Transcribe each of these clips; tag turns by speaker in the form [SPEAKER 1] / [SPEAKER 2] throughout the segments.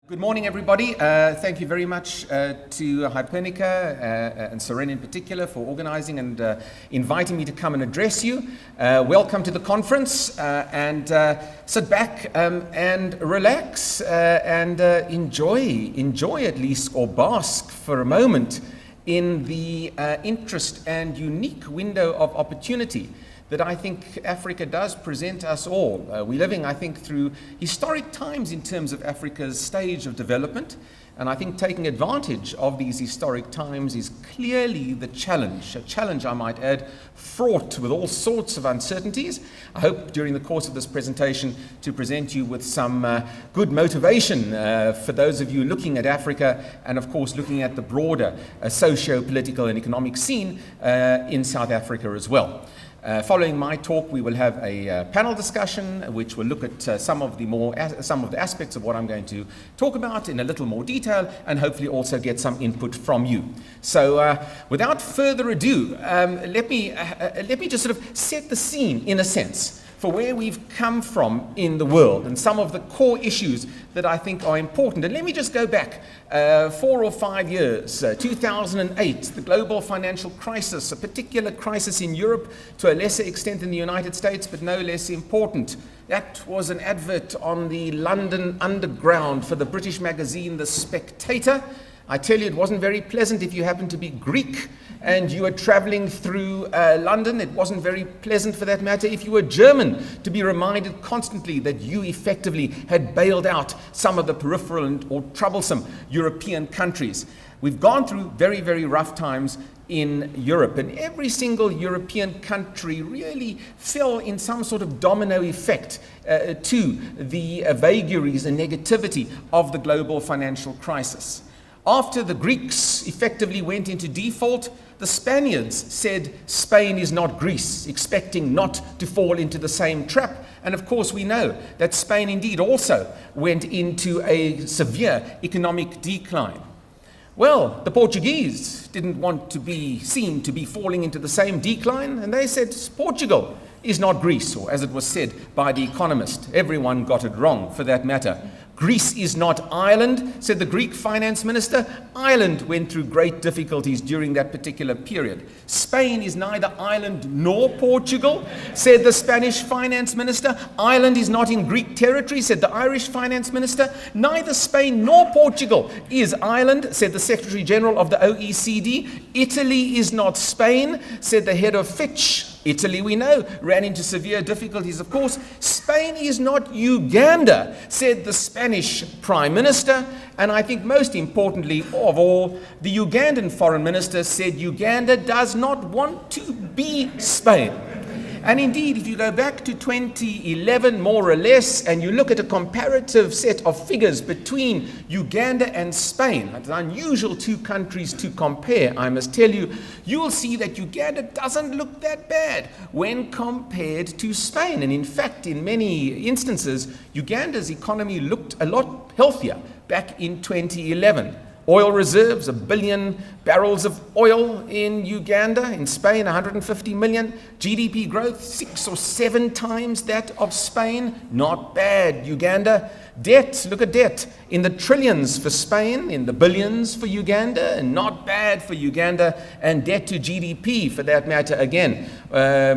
[SPEAKER 1] Good morning, everybody. Thank you very much to Hypernica and Saharan in particular for organizing and inviting me to come and address you. Welcome to the conference and sit back and relax and enjoy at least, or bask for a moment in the interest and unique window of opportunity that I think Africa does present us all. We're living, I think, through historic times in terms of Africa's stage of development, and I think taking advantage of these historic times is clearly the challenge, a challenge, I might add, fraught with all sorts of uncertainties. I hope during the course of this presentation to present you with some good motivation for those of you looking at Africa and, of course, looking at the broader socio-political and economic scene in South Africa as well. Following my talk, we will have a panel discussion which will look at some of the aspects of what I'm going to talk about in a little more detail, and hopefully also get some input from you. So without further ado, let me just sort of set the scene, in a sense, for where we've come from in the world and some of the core issues that I think are important. And let me just go back 4 or 5 years, 2008, the global financial crisis, a particular crisis in Europe, to a lesser extent in the United States, but no less important. That was an advert on the London Underground for the British magazine The Spectator. I tell you, it wasn't very pleasant if you happened to be Greek and you were traveling through London. It wasn't very pleasant, for that matter, if you were German, to be reminded constantly that you effectively had bailed out some of the peripheral or troublesome European countries. We've gone through very, very rough times in Europe, and every single European country really fell in some sort of domino effect to the vagaries and negativity of the global financial crisis. After the Greeks effectively went into default, the Spaniards said Spain is not Greece, expecting not to fall into the same trap. And of course we know that Spain indeed also went into a severe economic decline. Well, the Portuguese didn't want to be seen to be falling into the same decline, and they said Portugal is not Greece, or as it was said by the Economist. Everyone got it wrong, for that matter. Greece is not Ireland, said the Greek finance minister. Ireland went through great difficulties during that particular period. Spain is neither Ireland nor Portugal, said the Spanish finance minister. Ireland is not in Greek territory, said the Irish finance minister. Neither Spain nor Portugal is Ireland, said the Secretary General of the OECD. Italy is not Spain, said the head of Fitch. Italy, we know, ran into severe difficulties, of course. Spain is not Uganda, said the Spanish Prime Minister. And I think most importantly of all, the Ugandan Foreign Minister said Uganda does not want to be Spain. And indeed, if you go back to 2011, more or less, and you look at a comparative set of figures between Uganda and Spain, it's unusual two countries to compare, I must tell you, you will see that Uganda doesn't look that bad when compared to Spain. And in fact, in many instances, Uganda's economy looked a lot healthier back in 2011. Oil reserves, 1 billion barrels of oil in Uganda. In Spain, 150 million. GDP growth, 6 or 7 times that of Spain. Not bad, Uganda. Debt, look at debt. In the trillions for Spain, in the billions for Uganda, and not bad for Uganda. And debt to GDP, for that matter, again,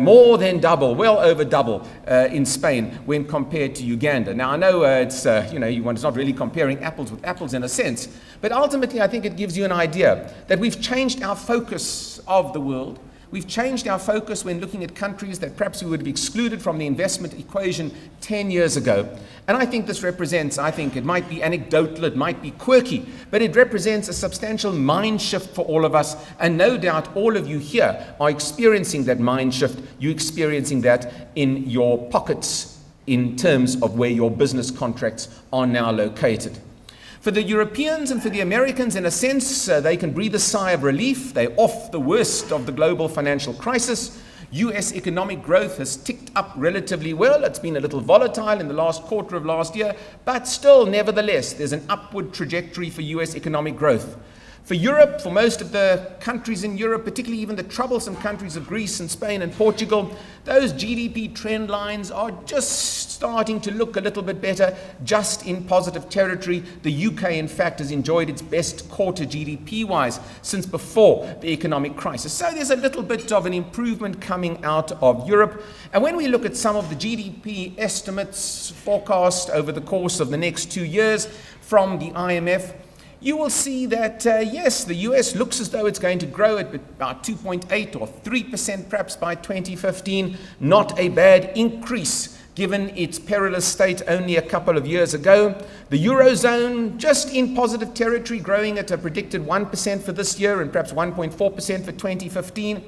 [SPEAKER 1] more than double, well over double in Spain when compared to Uganda. Now, I know it's not really comparing apples with apples in a sense, but ultimately I think it gives you an idea that we've changed our focus of the world. We've changed our focus when looking at countries that perhaps we would have excluded from the investment equation 10 years ago. And I think this represents, it might be anecdotal, it might be quirky, but it represents a substantial mind shift for all of us. And no doubt all of you here are experiencing that mind shift. You're experiencing that in your pockets in terms of where your business contracts are now located. For the Europeans and for the Americans, in a sense, they can breathe a sigh of relief. They're off the worst of the global financial crisis. US economic growth has ticked up relatively well. It's been a little volatile in the last quarter of last year, but still, nevertheless, there's an upward trajectory for US economic growth. For Europe, for most of the countries in Europe, particularly even the troublesome countries of Greece and Spain and Portugal, those GDP trend lines are just starting to look a little bit better, just in positive territory. The UK, in fact, has enjoyed its best quarter GDP-wise since before the economic crisis. So there's a little bit of an improvement coming out of Europe. And when we look at some of the GDP estimates forecast over the course of the next 2 years from the IMF, you will see that, yes, the US looks as though it's going to grow at about 2.8 or 3% perhaps by 2015. Not a bad increase given its perilous state only a couple of years ago. The Eurozone just in positive territory, growing at a predicted 1% for this year and perhaps 1.4% for 2015.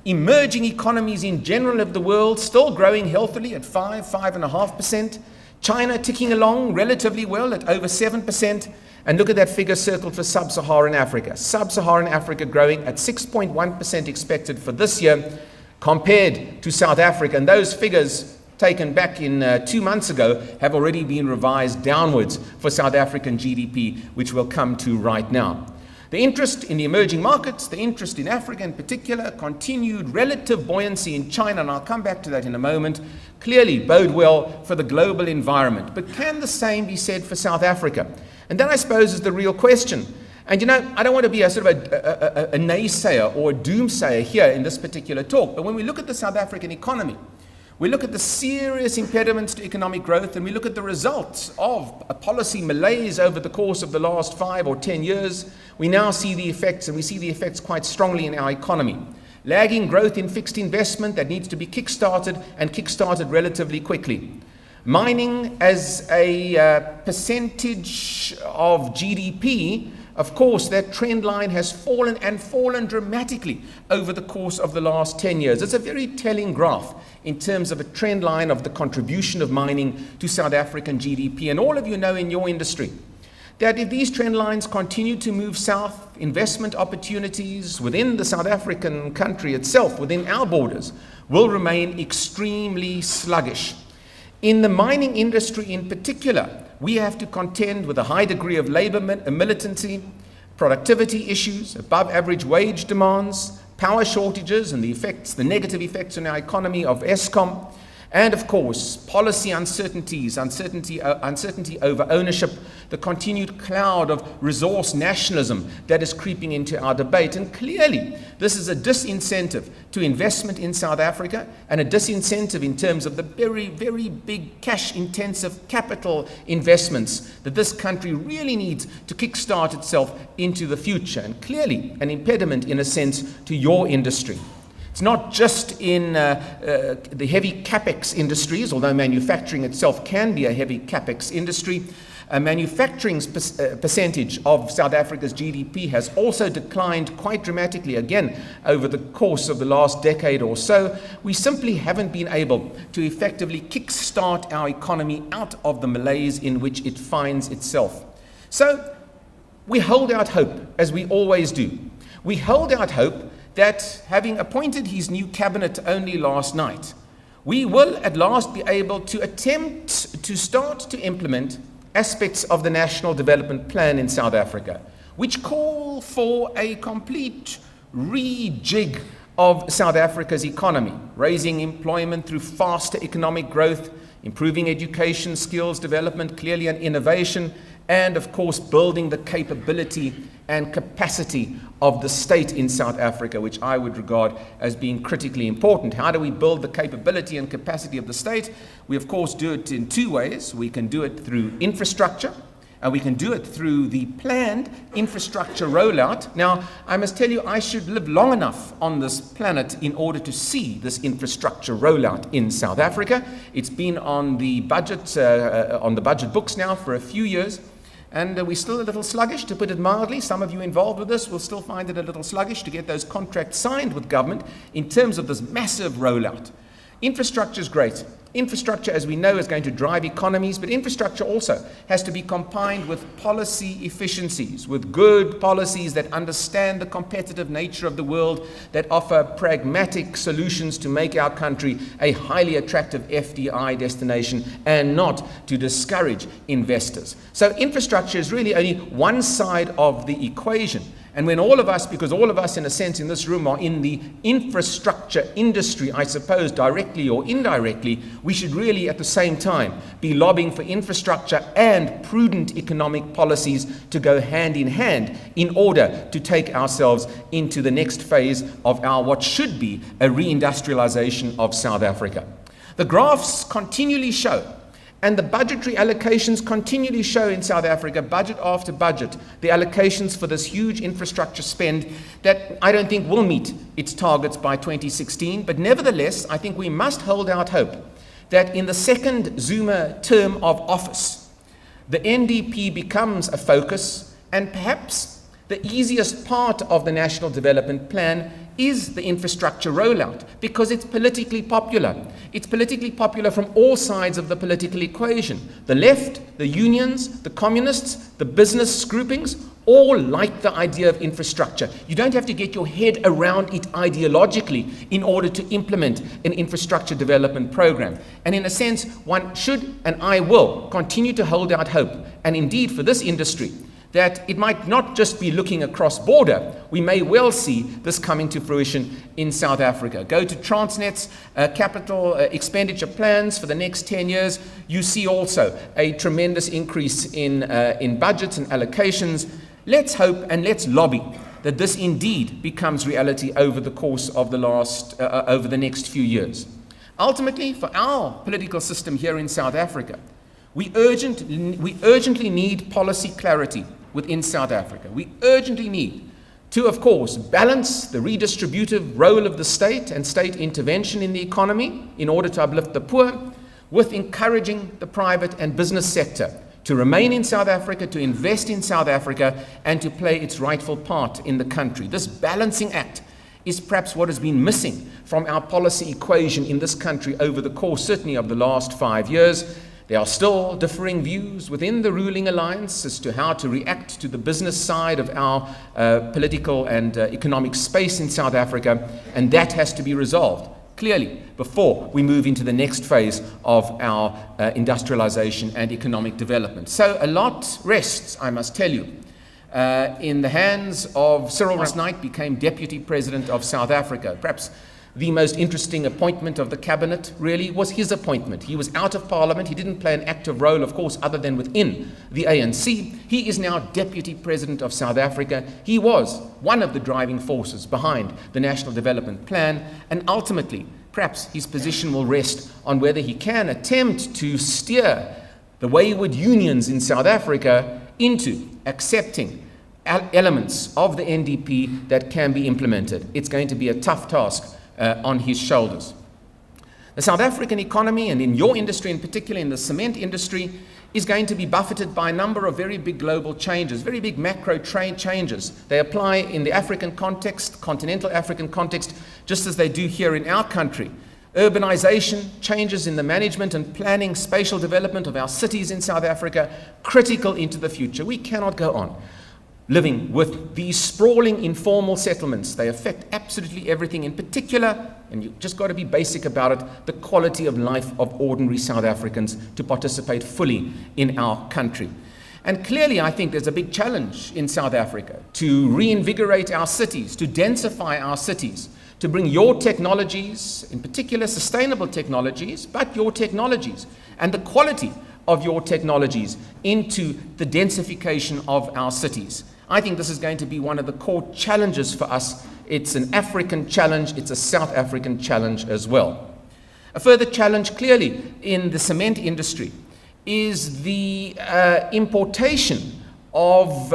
[SPEAKER 1] Emerging economies in general of the world still growing healthily at 5.5%. China ticking along relatively well at over 7%. And look at that figure circled for Sub-Saharan Africa. Sub-Saharan Africa growing at 6.1% expected for this year compared to South Africa. And those figures taken back in 2 months ago have already been revised downwards for South African GDP, which we'll come to right now. The interest in the emerging markets, the interest in Africa in particular, continued relative buoyancy in China, and I'll come back to that in a moment, clearly bode well for the global environment. But can the same be said for South Africa? And that, I suppose, is the real question. And you know, I don't want to be a sort of a naysayer or a doomsayer here in this particular talk, but when we look at the South African economy, we look at the serious impediments to economic growth, and we look at the results of a policy malaise over the course of the last 5 or 10 years, we now see the effects, and we see the effects quite strongly in our economy. Lagging growth in fixed investment that needs to be kick-started, and kick-started relatively quickly. Mining as a percentage of GDP, of course, that trend line has fallen and fallen dramatically over the course of the last 10 years. It's a very telling graph in terms of a trend line of the contribution of mining to South African GDP. And all of you know in your industry that if these trend lines continue to move south, investment opportunities within the South African country itself, within our borders, will remain extremely sluggish. In the mining industry in particular, we have to contend with a high degree of labor militancy, productivity issues, above average wage demands, power shortages and the negative effects on our economy of Eskom, and of course, policy uncertainties, uncertainty over ownership, the continued cloud of resource nationalism that is creeping into our debate. And clearly, this is a disincentive to investment in South Africa and a disincentive in terms of the very, very big cash-intensive capital investments that this country really needs to kickstart itself into the future. And clearly, an impediment, in a sense, to your industry. It's not just in the heavy capex industries, although manufacturing itself can be a heavy capex industry. Manufacturing's percentage of South Africa's GDP has also declined quite dramatically, again, over the course of the last decade or so. We simply haven't been able to effectively kickstart our economy out of the malaise in which it finds itself. So we hold out hope, as we always do. We hold out hope that, having appointed his new cabinet only last night, we will at last be able to attempt to start to implement aspects of the National Development Plan in South Africa, which call for a complete rejig of South Africa's economy, raising employment through faster economic growth, improving education, skills development, clearly an innovation, and of course building the capability and capacity of the state in South Africa, which I would regard as being critically important. How do we build the capability and capacity of the state? We of course do it in two ways. We can do it through infrastructure, and we can do it through the planned infrastructure rollout. Now, I must tell you, I should live long enough on this planet in order to see this infrastructure rollout in South Africa. It's been on the budget books now for a few years. And we're still a little sluggish, to put it mildly. Some of you involved with this will still find it a little sluggish to get those contracts signed with government in terms of this massive rollout. Infrastructure is great. Infrastructure, as we know, is going to drive economies, but infrastructure also has to be combined with policy efficiencies, with good policies that understand the competitive nature of the world, that offer pragmatic solutions to make our country a highly attractive FDI destination and not to discourage investors. So infrastructure is really only one side of the equation. And when all of us, because all of us in a sense in this room are in the infrastructure industry, I suppose directly or indirectly, we should really at the same time be lobbying for infrastructure and prudent economic policies to go hand in hand in order to take ourselves into the next phase of our what should be a reindustrialization of South Africa. The graphs continually show, and the budgetary allocations continually show in South Africa, budget after budget, the allocations for this huge infrastructure spend that I don't think will meet its targets by 2016. But nevertheless, I think we must hold out hope that in the second Zuma term of office, the NDP becomes a focus, and perhaps the easiest part of the National Development Plan is the infrastructure rollout, because it's politically popular. It's politically popular from all sides of the political equation. The left, the unions, the communists, the business groupings, all like the idea of infrastructure. You don't have to get your head around it ideologically in order to implement an infrastructure development program. And in a sense, one should, and I will, continue to hold out hope, and indeed for this industry, that it might not just be looking across border. We may well see this coming to fruition in South Africa. Go to Transnet's capital expenditure plans for the next 10 years. You see also a tremendous increase in budgets and allocations. Let's hope and let's lobby that this indeed becomes reality over the course of over the next few years. Ultimately, for our political system here in South Africa, we urgently need policy clarity within South Africa. We urgently need to, of course, balance the redistributive role of the state and state intervention in the economy in order to uplift the poor, with encouraging the private and business sector to remain in South Africa, to invest in South Africa, and to play its rightful part in the country. This balancing act is perhaps what has been missing from our policy equation in this country over the course, certainly, of the last 5 years. There are still differing views within the ruling alliance as to how to react to the business side of our political and economic space in South Africa, and that has to be resolved clearly before we move into the next phase of our industrialization and economic development. So a lot rests, I must tell you, in the hands of Cyril. Last night became Deputy President of South Africa. Perhaps the most interesting appointment of the cabinet really was his appointment. He was out of parliament. He didn't play an active role, of course, other than within the ANC. He is now Deputy President of South Africa. He was one of the driving forces behind the National Development Plan, and ultimately, perhaps his position will rest on whether he can attempt to steer the wayward unions in South Africa into accepting elements of the NDP that can be implemented. It's going to be a tough task on his shoulders. The South African economy, and in your industry in particular, in the cement industry, is going to be buffeted by a number of very big global changes, very big macro trade changes. They apply in the African context, continental African context, just as they do here in our country. Urbanization, changes in the management and planning, spatial development of our cities in South Africa, critical into the future. We cannot go on living with these sprawling informal settlements. They affect absolutely everything, in particular, and you've just got to be basic about it, the quality of life of ordinary South Africans to participate fully in our country. And clearly, I think there's a big challenge in South Africa to reinvigorate our cities, to densify our cities, to bring your technologies, in particular sustainable technologies, but your technologies and the quality of your technologies into the densification of our cities. I think this is going to be one of the core challenges for us. It's an African challenge, it's a South African challenge as well. A further challenge clearly in the cement industry is the importation of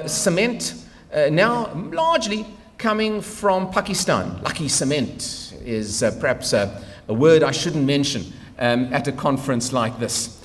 [SPEAKER 1] cement now largely coming from Pakistan. Lucky cement is perhaps a word I shouldn't mention at a conference like this.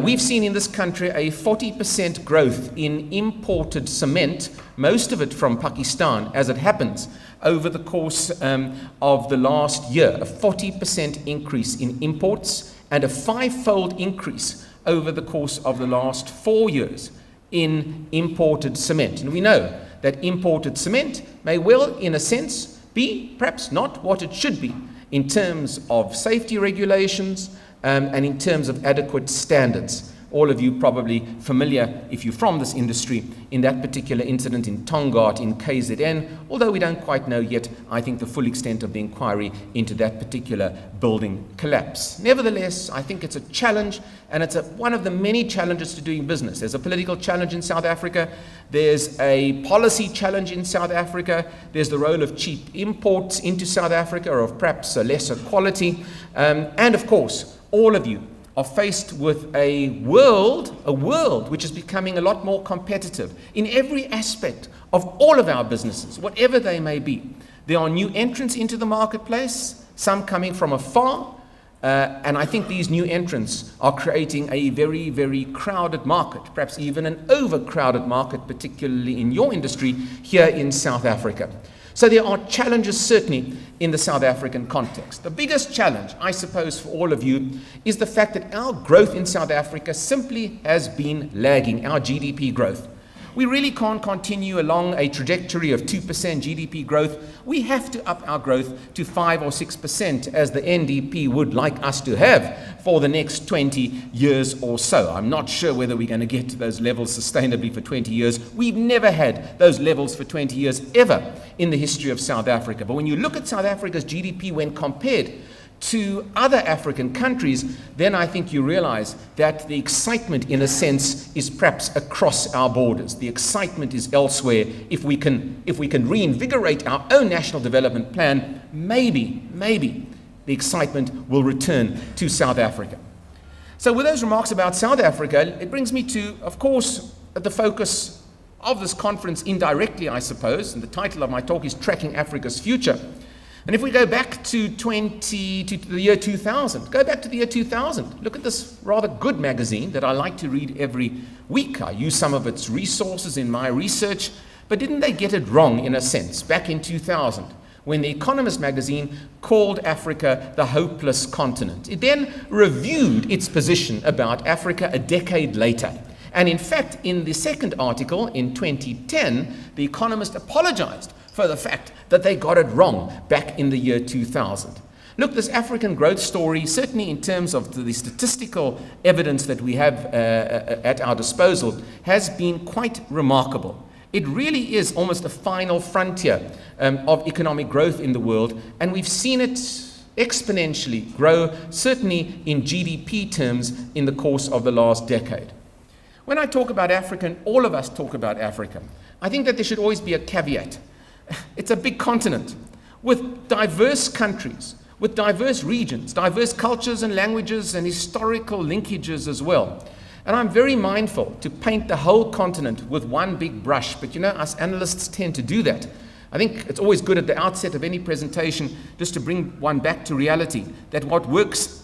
[SPEAKER 1] We've seen in this country a 40% growth in imported cement, most of it from Pakistan, as it happens, over the course of the last year. A 40% increase in imports and a 5-fold increase over the course of the last 4 years in imported cement. And we know that imported cement may well, in a sense, be perhaps not what it should be in terms of safety regulations, and in terms of adequate standards. All of you probably familiar, if you're from this industry, in that particular incident in Tongaat in KZN, although we don't quite know yet, I think, the full extent of the inquiry into that particular building collapse. Nevertheless, I think it's a challenge, and it's one of the many challenges to doing business. There's a political challenge in South Africa, there's a policy challenge in South Africa, there's the role of cheap imports into South Africa, or of perhaps a lesser quality, and of course, all of you are faced with a world which is becoming a lot more competitive in every aspect of all of our businesses, whatever they may be. There are new entrants into the marketplace, some coming from afar, and I think these new entrants are creating a very, very crowded market, perhaps even an overcrowded market, particularly in your industry here in South Africa. So there are challenges certainly in the South African context. The biggest challenge, I suppose, for all of you is the fact that our growth in South Africa simply has been lagging, our GDP growth. We really can't continue along a trajectory of 2% GDP growth. We have to up our growth to 5 or 6%, as the NDP would like us to have for the next 20 years or so. I'm not sure whether we're going to get to those levels sustainably for 20 years. We've never had those levels for 20 years ever in the history of South Africa. But when you look at South Africa's GDP when compared to other African countries, then I think you realize that the excitement, in a sense, is perhaps across our borders. The excitement is elsewhere. If we can reinvigorate our own national development plan, maybe the excitement will return to South Africa. So with those remarks about South Africa, it brings me to, of course, the focus of this conference indirectly, I suppose, and the title of my talk is Tracking Africa's Future. And if we go back to the year 2000, look at this rather good magazine that I like to read every week. I use some of its resources in my research, but didn't they get it wrong in a sense back in 2000 when the Economist magazine called Africa the hopeless continent? It then reviewed its position about Africa a decade later. And in fact, in the second article in 2010, the Economist apologized for the fact that they got it wrong back in the year 2000. Look, this African growth story, certainly in terms of the statistical evidence that we have at our disposal, has been quite remarkable. It really is almost a final frontier of economic growth in the world, and we've seen it exponentially grow, certainly in GDP terms, in the course of the last decade. When I talk about Africa, and all of us talk about Africa, I think that there should always be a caveat. It's a big continent with diverse countries, with diverse regions, diverse cultures and languages and historical linkages as well. And I'm very mindful to paint the whole continent with one big brush, but you know, us analysts tend to do that. I think it's always good at the outset of any presentation just to bring one back to reality, that what works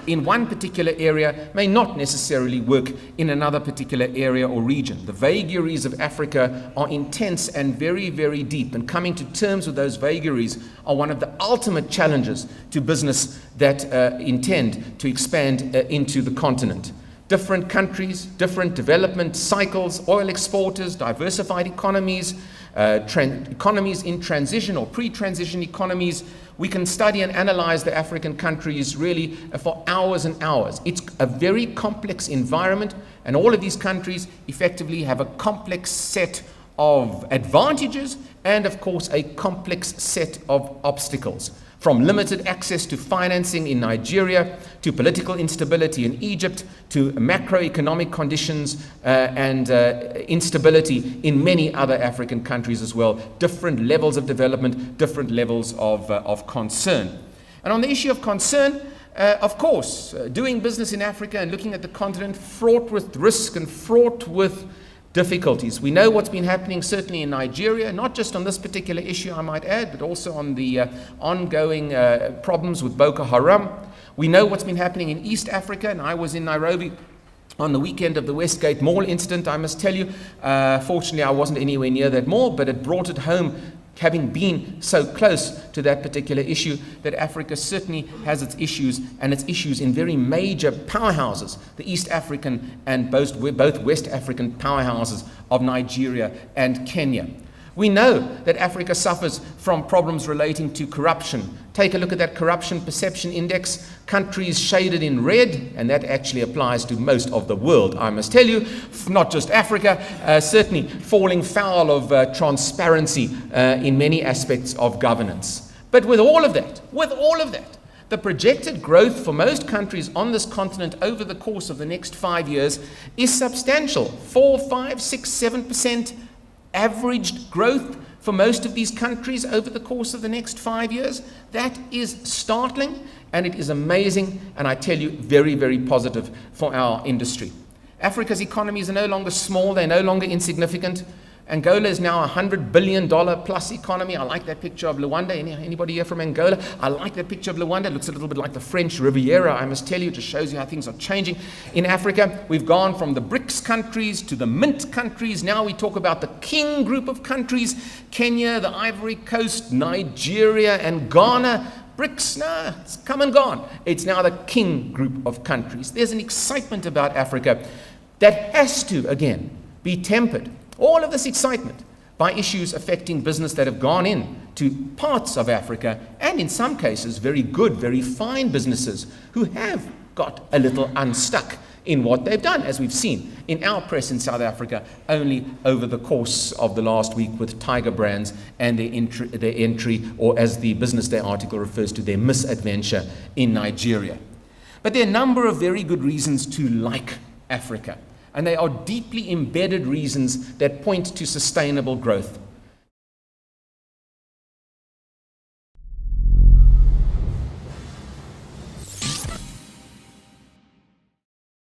[SPEAKER 1] in one particular area may not necessarily work in another particular area or region. The vagaries of Africa are intense and very, very deep, and coming to terms with those vagaries are one of the ultimate challenges to business that intend to expand into the continent. Different countries, different development cycles, oil exporters, diversified economies, economies in transition or pre-transition economies. We can study and analyze the African countries really for hours and hours. It's a very complex environment, and all of these countries effectively have a complex set of advantages and, of course, a complex set of obstacles. From limited access to financing in Nigeria, to political instability in Egypt, to macroeconomic conditions and instability in many other African countries as well. Different levels of development, different levels of concern. And on the issue of concern, of course, doing business in Africa and looking at the continent fraught with risk and fraught with difficulties. We know what's been happening certainly in Nigeria, not just on this particular issue, I might add, but also on the ongoing problems with Boko Haram. We know what's been happening in East Africa, and I was in Nairobi on the weekend of the Westgate Mall incident, I must tell you. Fortunately, I wasn't anywhere near that mall, but it brought it home, having been so close to that particular issue, that Africa certainly has its issues, and its issues in very major powerhouses, the East African and both West African powerhouses of Nigeria and Kenya. We know that Africa suffers from problems relating to corruption, Take a look at that corruption perception index, countries shaded in red, and that actually applies to most of the world, I must tell you, not just Africa, certainly falling foul of transparency in many aspects of governance. But with all of that, the projected growth for most countries on this continent over the course of the next 5 years is substantial. 4, 5, 6, 7% averaged growth for most of these countries over the course of the next 5 years. That is startling, and it is amazing, and I tell you, very, very positive for our industry. Africa's economies are no longer small, they're no longer insignificant. Angola is now a $100 billion plus economy. I like that picture of Luanda. Anybody here from Angola? I like that picture of Luanda. It looks a little bit like the French Riviera, I must tell you. It just shows you how things are changing in Africa. We've gone from the BRICS countries to the Mint countries. Now we talk about the King group of countries. Kenya, the Ivory Coast, Nigeria, and Ghana. BRICS, no, it's come and gone. It's now the King group of countries. There's an excitement about Africa that has to, again, be tempered. All of this excitement by issues affecting business that have gone in to parts of Africa, and in some cases, very good, very fine businesses who have got a little unstuck in what they've done, as we've seen in our press in South Africa only over the course of the last week with Tiger Brands and their entry, or as the Business Day article refers to, their misadventure in Nigeria. But there are a number of very good reasons to like Africa. And they are deeply embedded reasons that point to sustainable growth.